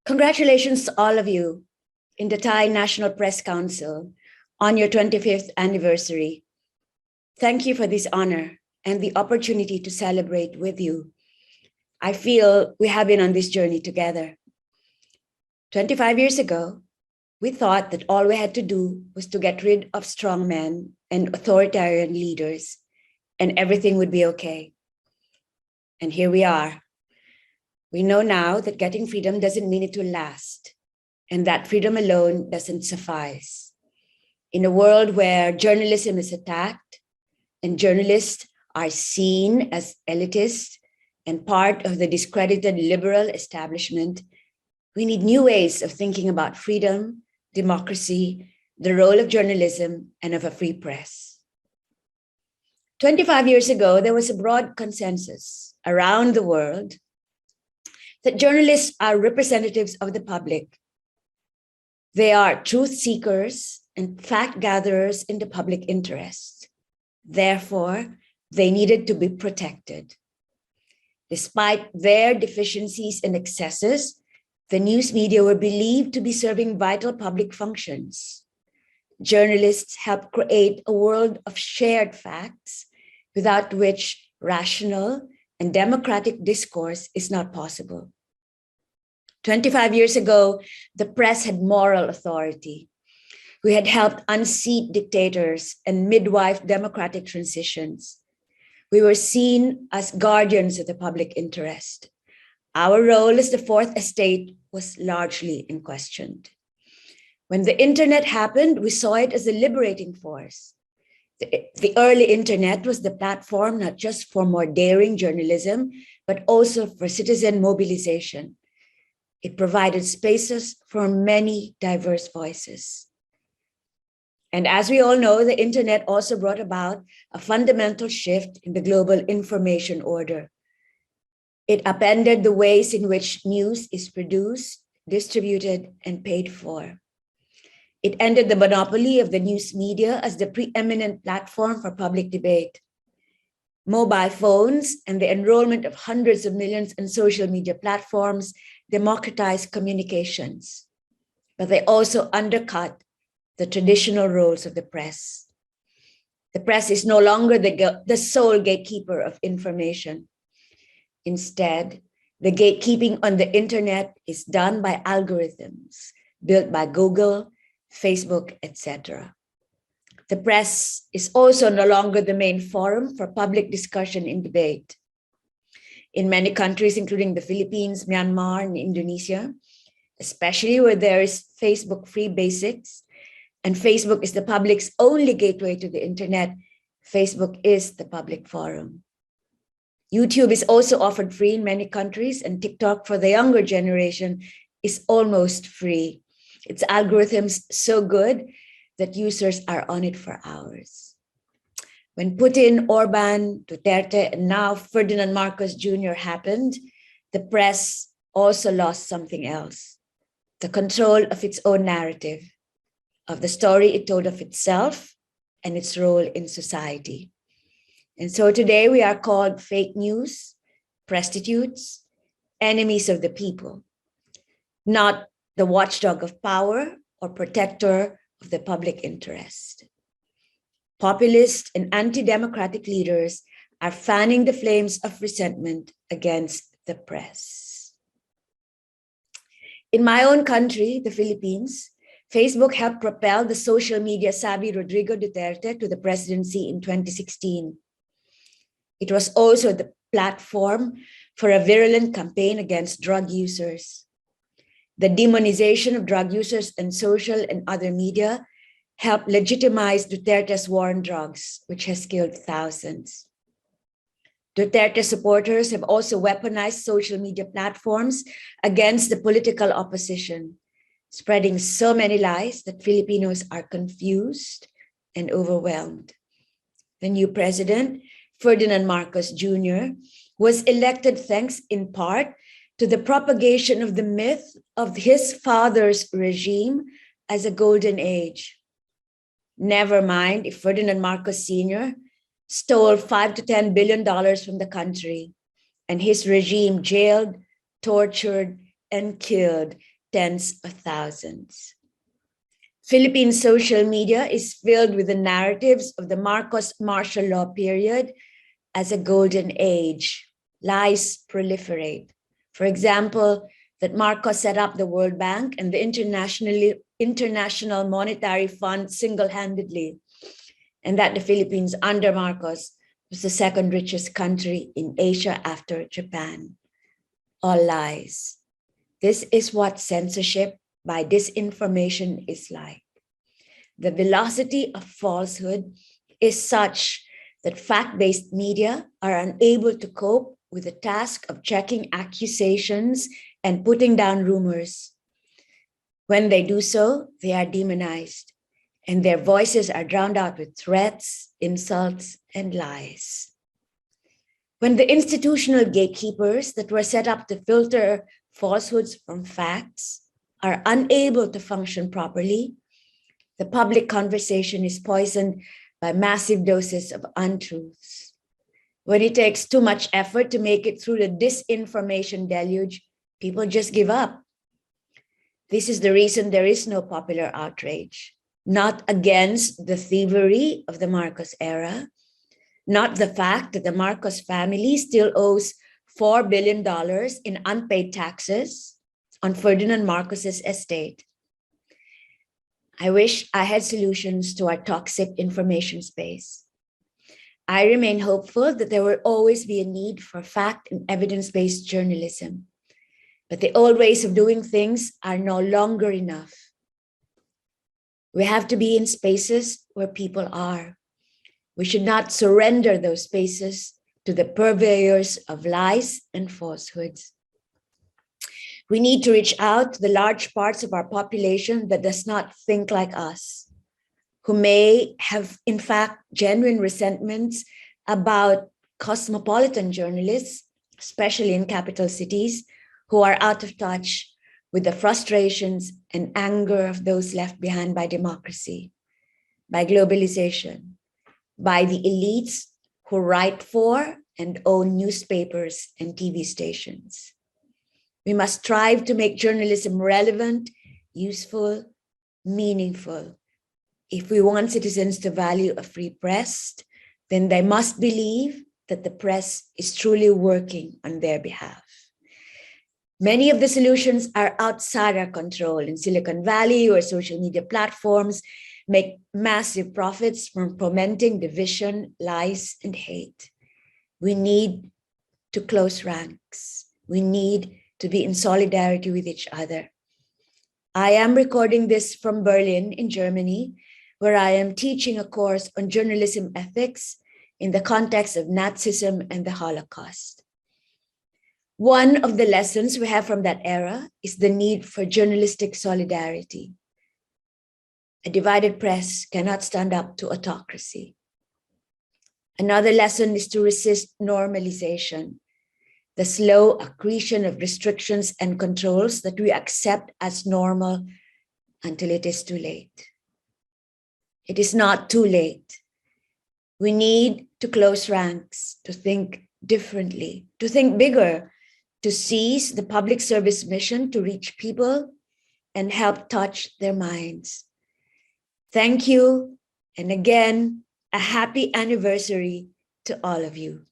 Congratulations to all of you in the Thai National Press Council on your 25th anniversary. Thank you for this honor and the opportunity to celebrate with you. I feel we have been on this journey together. 25 years ago, we thought that all we had to do was to get rid of strongmen and authoritarian leaders, and everything would be okay. And here we are. We know now that getting freedom doesn't mean it will last, and that freedom alone doesn't suffice. In a world where journalism is attacked and journalists are seen as elitist and part of the discredited liberal establishment, we need new ways of thinking about freedom, democracy, the role of journalism, and of a free press. 25 years ago, there was a broad consensus around the world that journalists are representatives of the public. They are truth seekers and fact gatherers in the public interest. Therefore, they needed to be protected. Despite their deficiencies and excesses, the news media were believed to be serving vital public functions. Journalists help create a world of shared facts without which rational and democratic discourse is not possible. 25 years ago, the press had moral authority. We had helped unseat dictators and midwife democratic transitions. We were seen as guardians of the public interest. Our role as the fourth estate was largely unquestioned. When the internet happened, we saw it as a liberating force. The early internet was the platform not just for more daring journalism, but also for citizen mobilization. It provided spaces for many diverse voices. And as we all know, the internet also brought about a fundamental shift in the global information order. It upended the ways in which news is produced, distributed, and paid for. It ended the monopoly of the news media as the preeminent platform for public debate. Mobile phones and the enrollment of hundreds of millions in social media platforms democratized communications, but they also undercut the traditional roles of the press. The press is no longer the sole gatekeeper of information. Instead, the gatekeeping on the internet is done by algorithms built by Google, Facebook, etc. The press is also no longer the main forum for public discussion and debate. In many countries, including the Philippines, Myanmar, and Indonesia, especially where there is Facebook free basics, and Facebook is the public's only gateway to the internet, Facebook is the public forum. YouTube is also offered free in many countries, and TikTok for the younger generation is almost free. Its algorithms so good that users are on it for hours. When Putin, Orban, Duterte, and now Ferdinand Marcos Jr. happened, the press also lost something else: the control of its own narrative, of the story it told of itself and its role in society. And so today we are called fake news, prostitutes, enemies of the people, not the watchdog of power or protector of the public interest. Populist and anti-democratic leaders are fanning the flames of resentment against the press. In my own country, the Philippines, Facebook helped propel the social media savvy Rodrigo Duterte to the presidency in 2016. It was also the platform for a virulent campaign against drug users. The demonization of drug users and social and other media helped legitimize Duterte's war on drugs, which has killed thousands. Duterte supporters have also weaponized social media platforms against the political opposition, spreading so many lies that Filipinos are confused and overwhelmed. The new president, Ferdinand Marcos Jr., was elected thanks in part to the propagation of the myth of his father's regime as a golden age. Never mind if Ferdinand Marcos Sr. stole $5 to $10 billion from the country and his regime jailed, tortured, and killed tens of thousands. Philippine social media is filled with the narratives of the Marcos martial law period as a golden age. Lies proliferate. For example, that Marcos set up the World Bank and the International Monetary Fund single-handedly, and that the Philippines under Marcos was the second richest country in Asia after Japan. All lies. This is what censorship by disinformation is like. The velocity of falsehood is such that fact-based media are unable to cope with the task of checking accusations and putting down rumors. When they do so, they are demonized, and their voices are drowned out with threats, insults, and lies. When the institutional gatekeepers that were set up to filter falsehoods from facts are unable to function properly, the public conversation is poisoned by massive doses of untruths. When it takes too much effort to make it through the disinformation deluge, people just give up. This is the reason there is no popular outrage, not against the thievery of the Marcos era, not the fact that the Marcos family still owes $4 billion in unpaid taxes on Ferdinand Marcos's estate. I wish I had solutions to our toxic information space. I remain hopeful that there will always be a need for fact and evidence-based journalism, but the old ways of doing things are no longer enough. We have to be in spaces where people are. We should not surrender those spaces to the purveyors of lies and falsehoods. We need to reach out to the large parts of our population that does not think like us, who may have, in fact, genuine resentments about cosmopolitan journalists, especially in capital cities, who are out of touch with the frustrations and anger of those left behind by democracy, by globalization, by the elites who write for and own newspapers and TV stations. We must strive to make journalism relevant, useful, meaningful. If we want citizens to value a free press, then they must believe that the press is truly working on their behalf. Many of the solutions are outside our control. In Silicon Valley, where social media platforms make massive profits from fomenting division, lies, and hate. We need to close ranks. We need to be in solidarity with each other. I am recording this from Berlin in Germany, where I am teaching a course on journalism ethics in the context of Nazism and the Holocaust. One of the lessons we have from that era is the need for journalistic solidarity. A divided press cannot stand up to autocracy. Another lesson is to resist normalization, the slow accretion of restrictions and controls that we accept as normal until it is too late. It is not too late. We need to close ranks, to think differently, to think bigger, to seize the public service mission to reach people and help touch their minds. Thank you, and again, a happy anniversary to all of you.